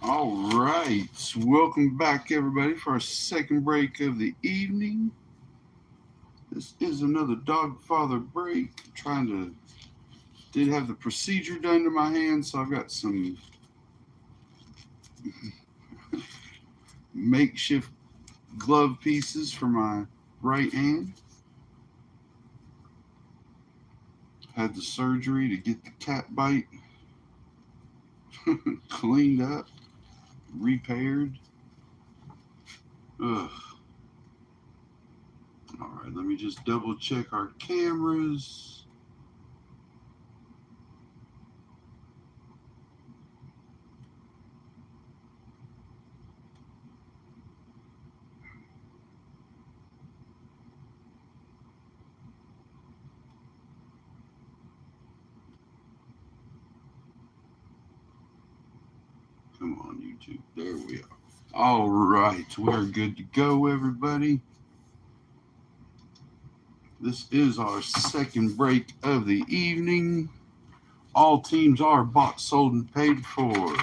All right, welcome back, everybody, for our second break of the evening. This is another Dogfather break. Did have the procedure done to my hand, so I've got some makeshift glove pieces for my right hand. Had the surgery to get the cat bite cleaned up, repaired. Ugh. All right, let me just double check our cameras. Come on, YouTube. There we are. All right, we're good to go, everybody. This is our second break of the evening. All teams are bought, sold, and paid for.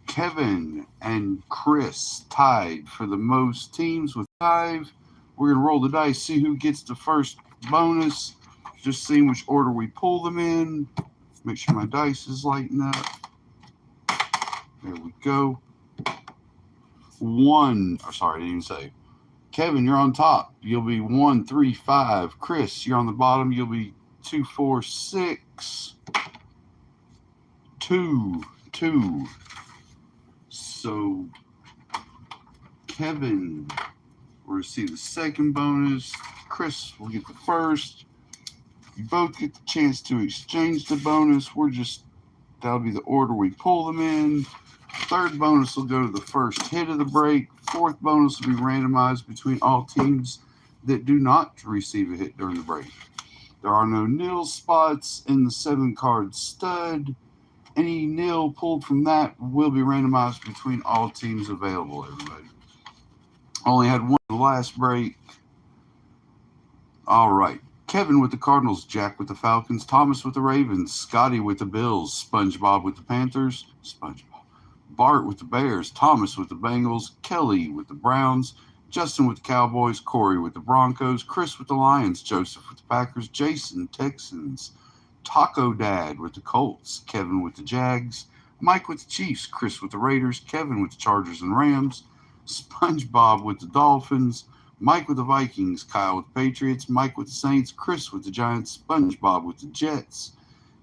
Kevin and Chris tied for the most teams with 5. We're going to roll the dice, see who gets the first bonus. Just seeing which order we pull them in. Make sure my dice is lighting up. There we go. I didn't even say. Kevin, you're on top. You'll be 1, 3, 5. Chris, you're on the bottom. You'll be 2, 4, 6. 2, 2. So, Kevin, we're going to see the second bonus. Chris will get the first. You both get the chance to exchange the bonus. That'll be the order we pull them in. Third bonus will go to the first hit of the break. Fourth bonus will be randomized between all teams that do not receive a hit during the break. There are no nil spots in the 7-card stud. Any nil pulled from that will be randomized between all teams available, everybody. Only had one in the last break. All right. Kevin with the Cardinals, Jack with the Falcons, Thomas with the Ravens, Scotty with the Bills, SpongeBob with the Panthers, Bart with the Bears, Thomas with the Bengals, Kelly with the Browns, Justin with the Cowboys, Corey with the Broncos, Chris with the Lions, Joseph with the Packers, Jason, Texans, Taco Dad with the Colts, Kevin with the Jags, Mike with the Chiefs, Chris with the Raiders, Kevin with the Chargers and Rams, SpongeBob with the Dolphins, Mike with the Vikings, Kyle with the Patriots, Mike with the Saints, Chris with the Giants, SpongeBob with the Jets,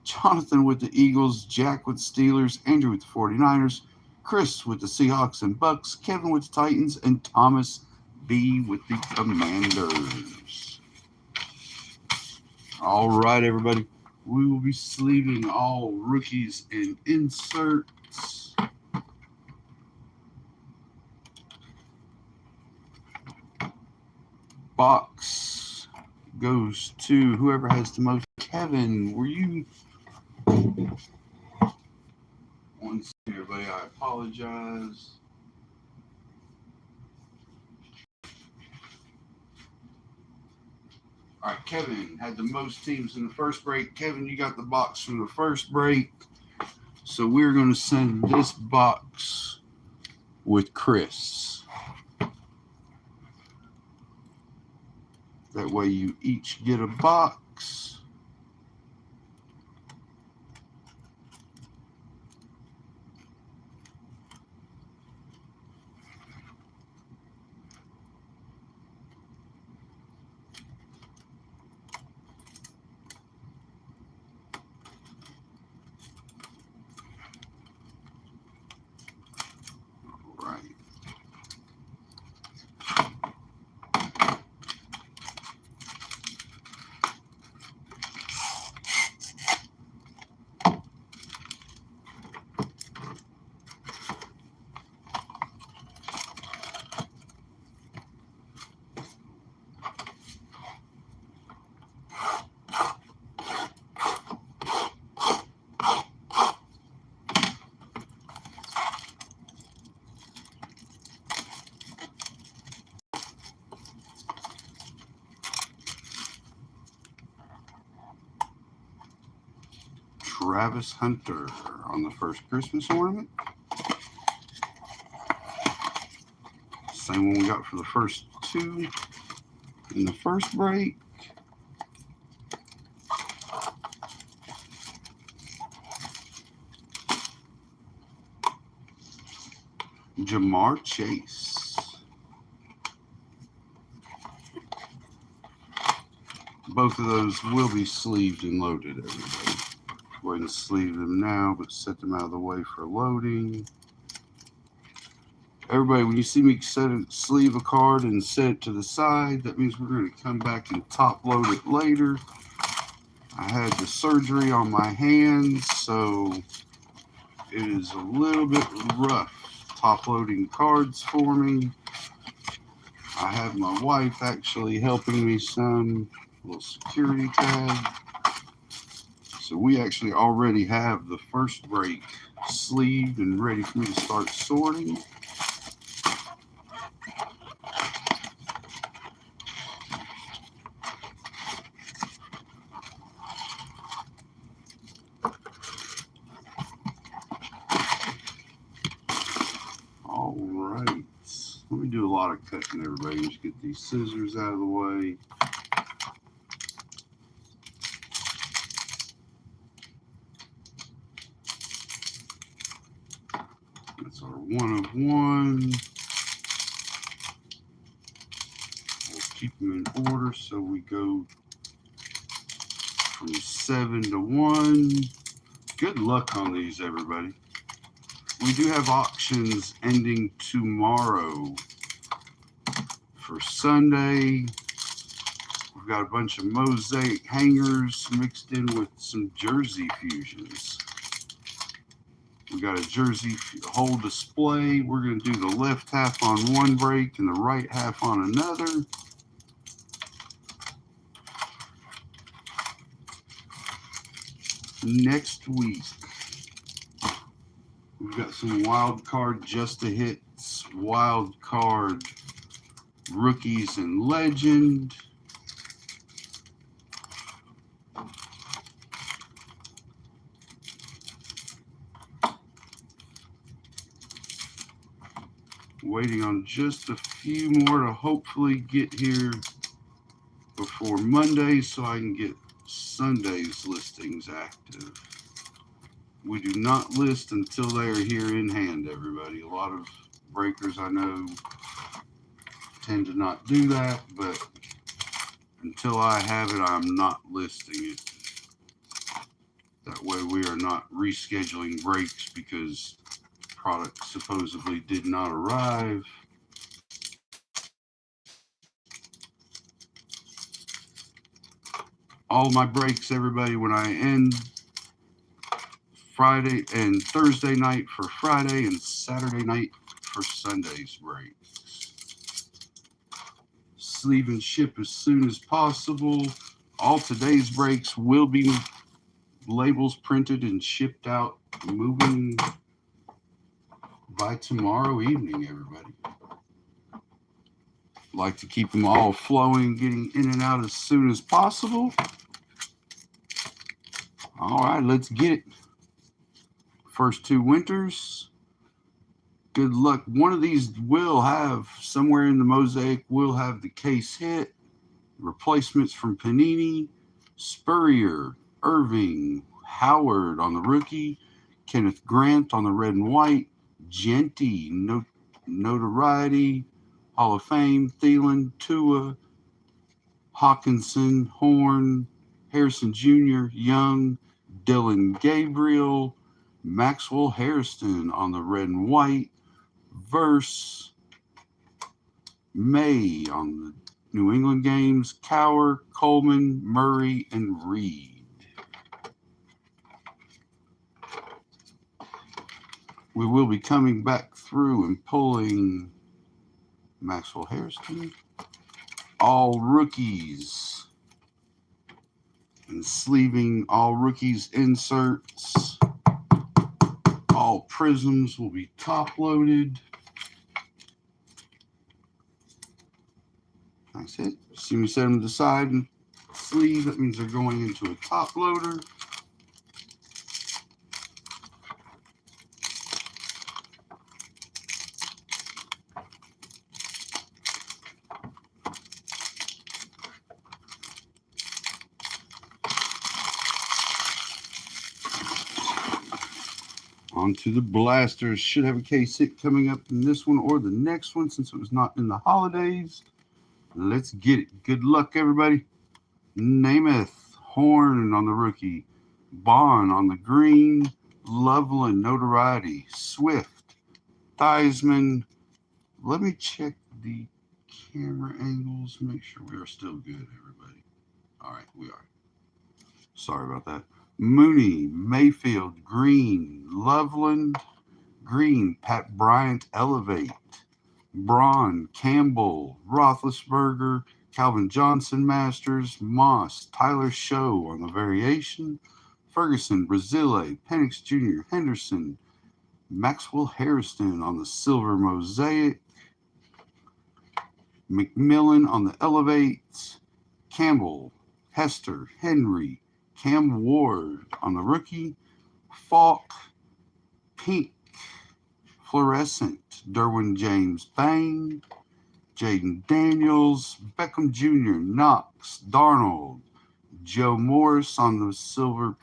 Jonathan with the Eagles, Jack with the Steelers, Andrew with the 49ers, Chris with the Seahawks and Bucks, Kevin with the Titans, and Thomas B with the Commanders. All right, everybody. We will be sleeving all rookies and inserts. Box goes to whoever has the most. Kevin, were you? One second, everybody. I apologize. All right, Kevin had the most teams in the first break. Kevin, you got the box from the first break. So we're going to send this box with Chris. That way you each get a box. Travis Hunter on the first Christmas ornament. Same one we got for the first two in the first break. Jamar Chase. Both of those will be sleeved and loaded, everybody. Go ahead and sleeve them now, but set them out of the way for loading. Everybody, when you see me sleeve a card and set it to the side, that means we're going to come back and top load it later. I had the surgery on my hands, so it is a little bit rough top loading cards for me. I have my wife actually helping me some, little security tag. So we actually already have the first break sleeved and ready for me to start sorting. All right. Let me do a lot of cutting, everybody. Just get these scissors out of the way. That's our 1 of 1. We'll keep them in order so we go from 7 to 1. Good luck on these, everybody. We do have auctions ending tomorrow. For Sunday, we've got a bunch of Mosaic hangers mixed in with some jersey fusions. We got a jersey whole display. We're going to do the left half on one break and the right half on another. Next week, we've got some wild card just a hits, wild card rookies and legend. Waiting on just a few more to hopefully get here before Monday so I can get Sunday's listings active. We do not list until they are here in hand, everybody. A lot of breakers I know tend to not do that, but until I have it, I'm not listing it. That way we are not rescheduling breaks because product supposedly did not arrive. All my breaks, everybody, when I end Friday and Thursday night for Friday and Saturday night for Sunday's breaks. Sleeve and ship as soon as possible. All today's breaks will be labels printed and shipped out, moving by tomorrow evening, everybody. Like to keep them all flowing, getting in and out as soon as possible. All right, let's get it. First two winters. Good luck. One of these will have, somewhere in the Mosaic, will have the case hit. Replacements from Panini. Spurrier, Irving, Howard on the rookie. Kenneth Grant on the red and white. Genty, notoriety. Hall of Fame. Thielen, Tua, Hawkinson, Horn, Harrison Jr., Young, Dylan Gabriel, Maxwell Hairston on the red and white, Verse, May on the New England games, Cower, Coleman, Murray, and Reed. We will be coming back through and pulling Maxwell Hairston, all rookies, and sleeving all rookies inserts. All prisms will be top loaded. That's it. See me set them to the side and sleeve. That means they're going into a top loader. On to the blasters. Should have a case hit coming up in this one or the next one since it was not in the holidays. Let's get it. Good luck, everybody. Namath, Horn on the rookie. Bond on the green. Loveland, notoriety. Swift, Theismann. Let me check the camera angles. Make sure we are still good, everybody. All right, we are. Sorry about that. Mooney, Mayfield, Green, Loveland, Green, Pat Bryant, Elevate, Braun, Campbell, Roethlisberger, Calvin Johnson, Masters, Moss, Tyler Show on the variation, Ferguson, Brazile, Penix Jr., Henderson, Maxwell Harrison on the silver mosaic, McMillan on the elevates, Campbell, Hester, Henry, Cam Ward on the rookie, Falk, Pink, Fluorescent, Derwin James, Bang, Jaden Daniels, Beckham Jr., Knox, Darnold, Joe Morris on the silver,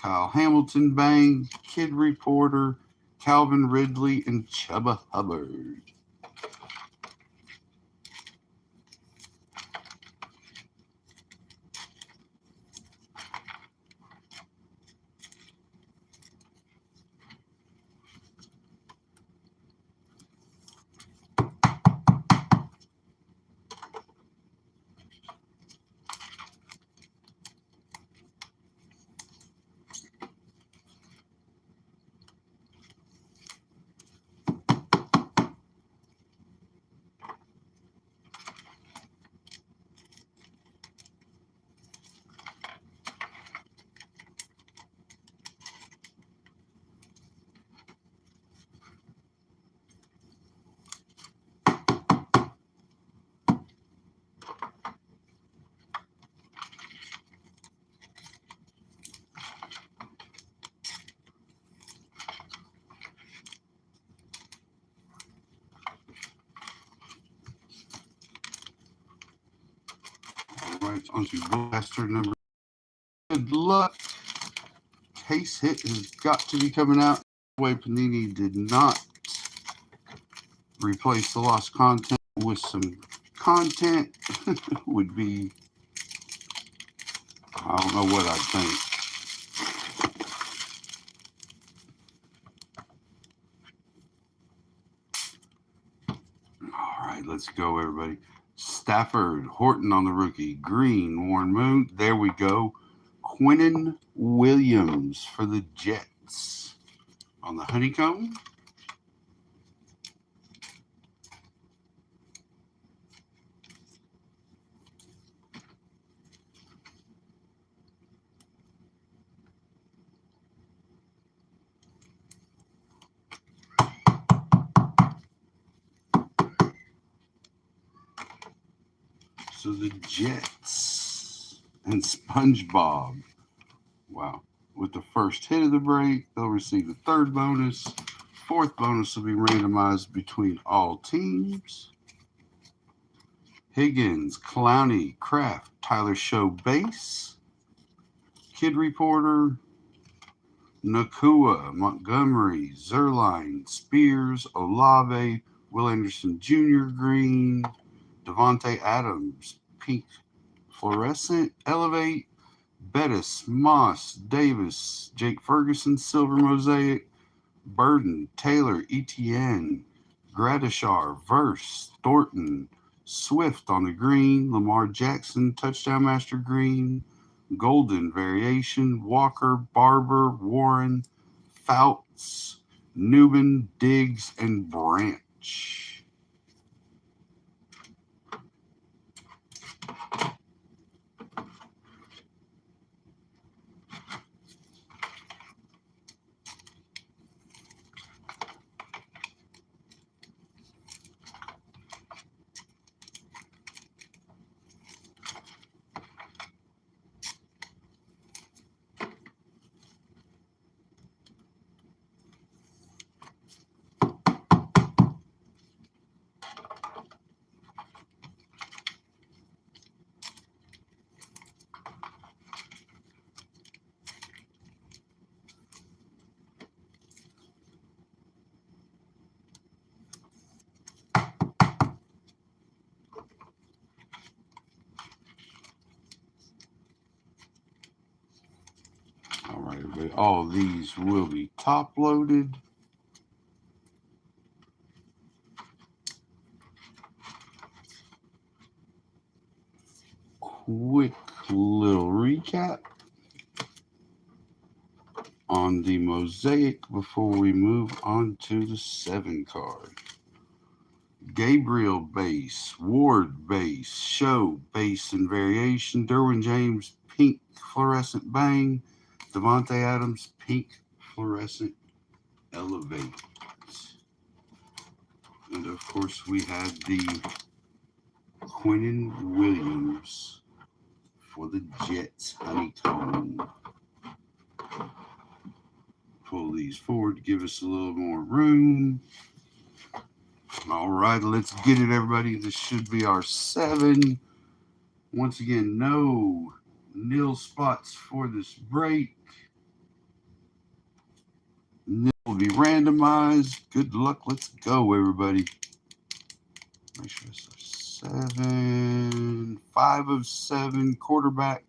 Kyle Hamilton, Bang, Kid Reporter, Calvin Ridley, and Chuba Hubbard. All right, on to blaster number. Good luck. Case hit has got to be coming out. Way Panini did not replace the lost content with some content would be, I don't know what I'd think. All right, let's go, everybody. Stafford, Horton on the rookie. Green, Warren Moon. There we go. Quinnen Williams for the Jets on the honeycomb. So the Jets and SpongeBob. Wow. With the first hit of the break, they'll receive the third bonus. Fourth bonus will be randomized between all teams. Higgins, Clowney, Kraft, Tyler Show base. Kid Reporter, Nakua, Montgomery, Zerline, Spears, Olave, Will Anderson Jr. green, Devontae Adams, pink fluorescent, Elevate, Bettis, Moss, Davis, Jake Ferguson, silver mosaic, Burden, Taylor, ETN, Gradishar, Verse, Thornton, Swift on the green, Lamar Jackson, touchdown master green, Golden variation, Walker, Barber, Warren, Fouts, Newman, Diggs, and Branch. Okay, all these will be top loaded. Quick little recap on the Mosaic before we move on to the 7 card. Gabriel base, Ward base, Show base and variation, Derwin James pink fluorescent bang, Devontae Adams pink fluorescent elevate. And of course we had the Quinnen Williams for the Jets honeycomb. Pull these forward to give us a little more room. All right, let's get it, everybody. This should be our 7. Once again, no nil spots for this break. Nil will be randomized. Good luck. Let's go, everybody. Make sure it's our 7. 5 of 7. Quarterback.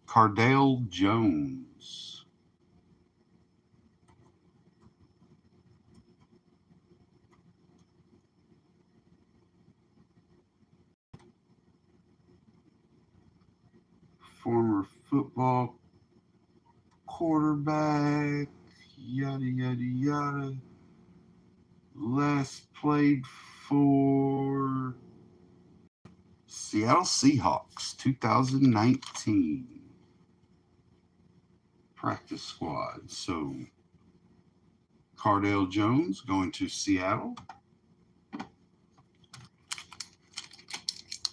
Cardale Jones. Former football quarterback. Yada, yada, yada. Last played for Seattle Seahawks, 2019. Practice squad. So, Cardale Jones going to Seattle.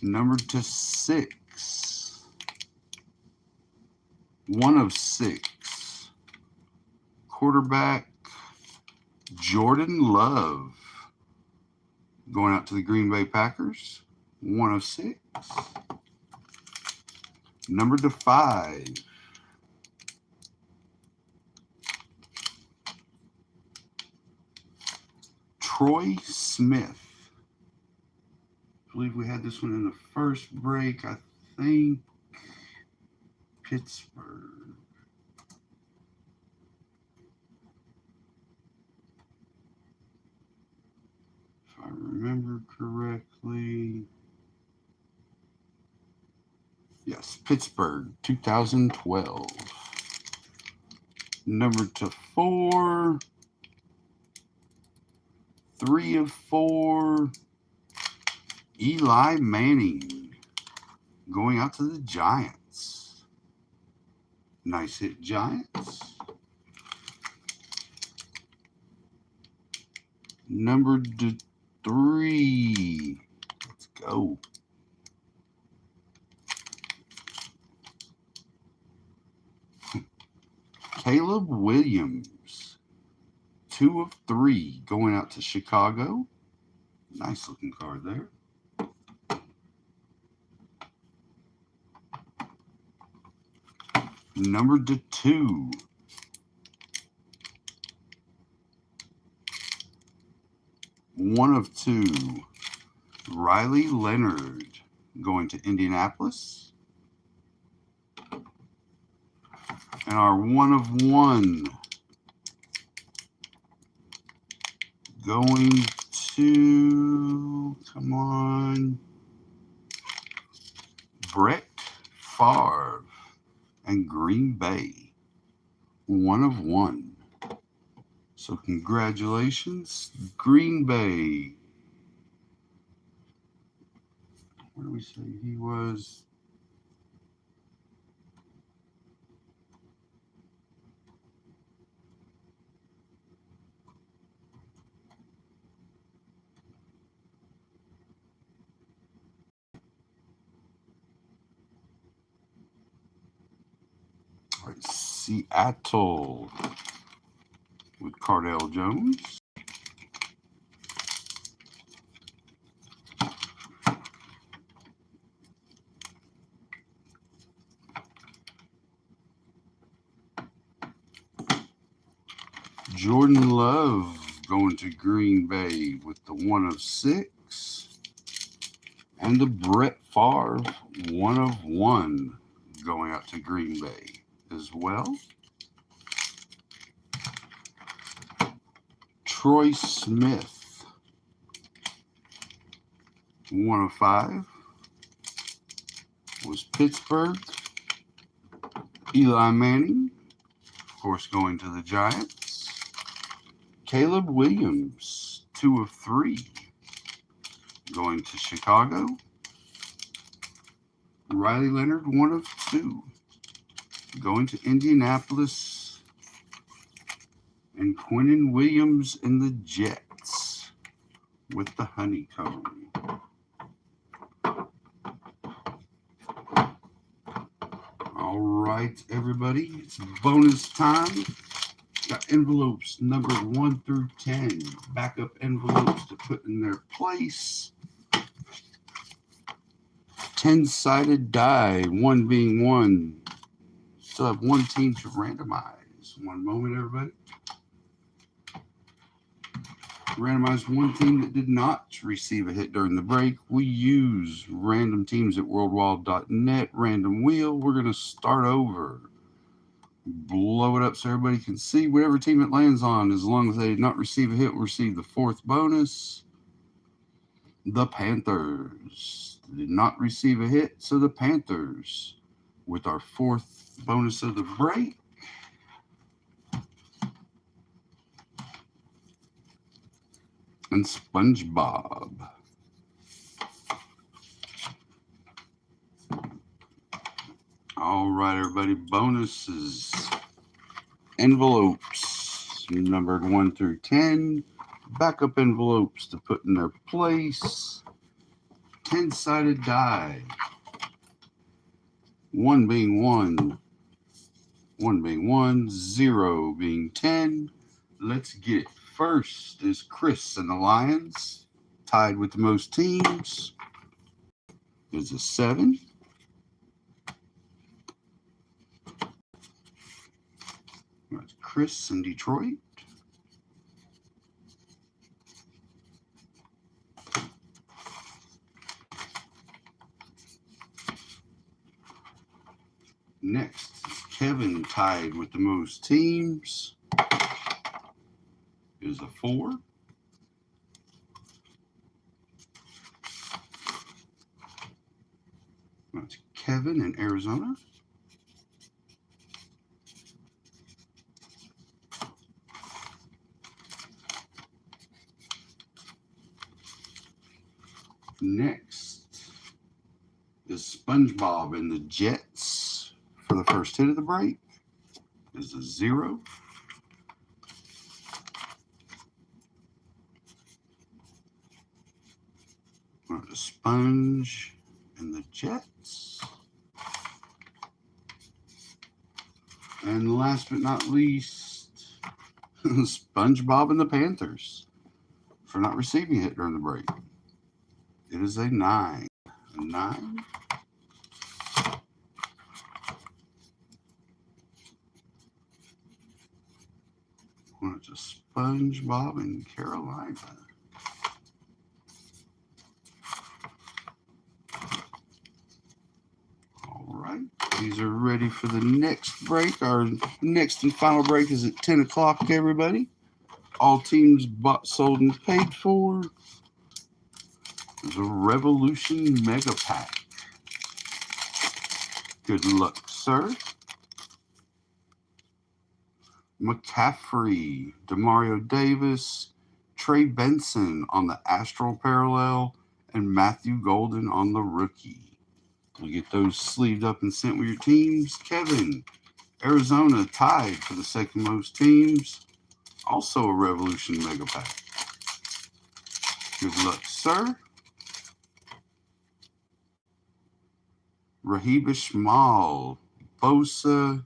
Numbered to 6. 1 of 6. Quarterback Jordan Love going out to the Green Bay Packers. 1 of 6. Numbered to 5. Troy Smith. I believe we had this one in the first break. I think Pittsburgh. If I remember correctly. Yes, Pittsburgh, 2012. Number to 4. 3 of 4. Eli Manning going out to the Giants. Nice hit, Giants. Number 3. Let's go. Caleb Williams. 2 of 3 going out to Chicago. Nice looking card there. Number 2. One of 2. Riley Leonard going to Indianapolis. And our 1 of 1 going to, come on, Brett Favre and Green Bay. 1 of 1. So congratulations, Green Bay. What do we say he was? All right, Seattle with Cardale Jones. Jordan Love going to Green Bay with the 1 of 6. And the Brett Favre 1 of 1 going out to Green Bay as well. Troy Smith, 1 of 5, was Pittsburgh. Eli Manning, of course, going to the Giants. Caleb Williams, 2 of 3, going to Chicago. Riley Leonard, 1 of 2, going to Indianapolis. And Quinnen Williams in the Jets with the honeycomb. All right, everybody, it's bonus time. Got envelopes numbered 1 through 10. Backup envelopes to put in their place. 10-sided die, 1 being 1. Still have 1 team to randomize. One moment, everybody. Randomized 1 team that did not receive a hit during the break. We use random teams at worldwild.net, random wheel. We're going to start over. Blow it up so everybody can see whatever team it lands on. As long as they did not receive a hit, will receive the 4th bonus. The Panthers did not receive a hit, so the Panthers with our 4th bonus of the break. And SpongeBob. All right, everybody. Bonuses. Envelopes numbered 1 through 10. Backup envelopes to put in their place. 10-sided die. 1 being 1. 1 being 1. 0 being 10. Let's get it. First is Chris and the Lions, tied with the most teams. Is a 7. That's Chris in Detroit. Next is Kevin, tied with the most teams. Is a 4. That's Kevin in Arizona. Next is SpongeBob in the Jets for the first hit of the break. Is a 0. The Sponge and the Jets. And last but not least, SpongeBob and the Panthers for not receiving a hit during the break. It is a 9. A 9. It's a SpongeBob in Carolina. These are ready for the next break. Our next and final break is at 10 o'clock, everybody. All teams bought, sold, and paid for. There's a Revolution Mega Pack. Good luck, sir. McCaffrey, Demario Davis, Trey Benson on the Astral Parallel, and Matthew Golden on the Rookie. We'll get those sleeved up and sent with your teams. Kevin, Arizona, tied for the 2nd most teams. Also a Revolution Mega Pack. Good luck, sir. Rahiba Shmal, Bosa,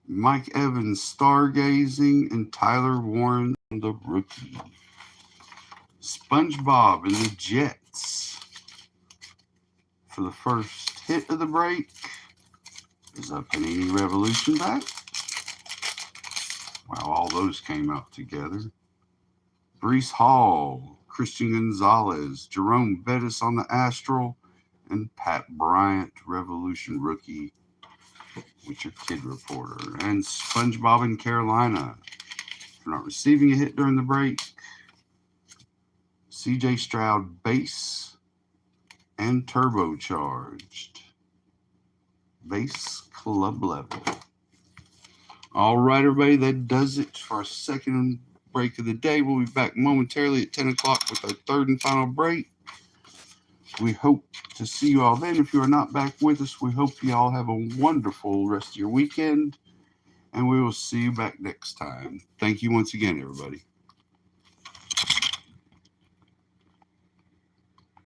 Mike Evans, Stargazing, and Tyler Warren, the Rookie. SpongeBob and the Jets. For the first hit of the break is a Panini Revolution pack. Wow, all those came out together. Breece Hall, Christian Gonzalez, Jerome Bettis on the Astral, And Pat Bryant, Revolution rookie, with your kid reporter. And SpongeBob in Carolina for not receiving a hit during the break. CJ Stroud, base and turbocharged. Base club level. All right, everybody, that does it for our second break of the day. We'll be back momentarily at 10 o'clock with our third and final break. We hope to see you all then. If you are not back with us, we hope you all have a wonderful rest of your weekend, and we will see you back next time. Thank you once again, everybody.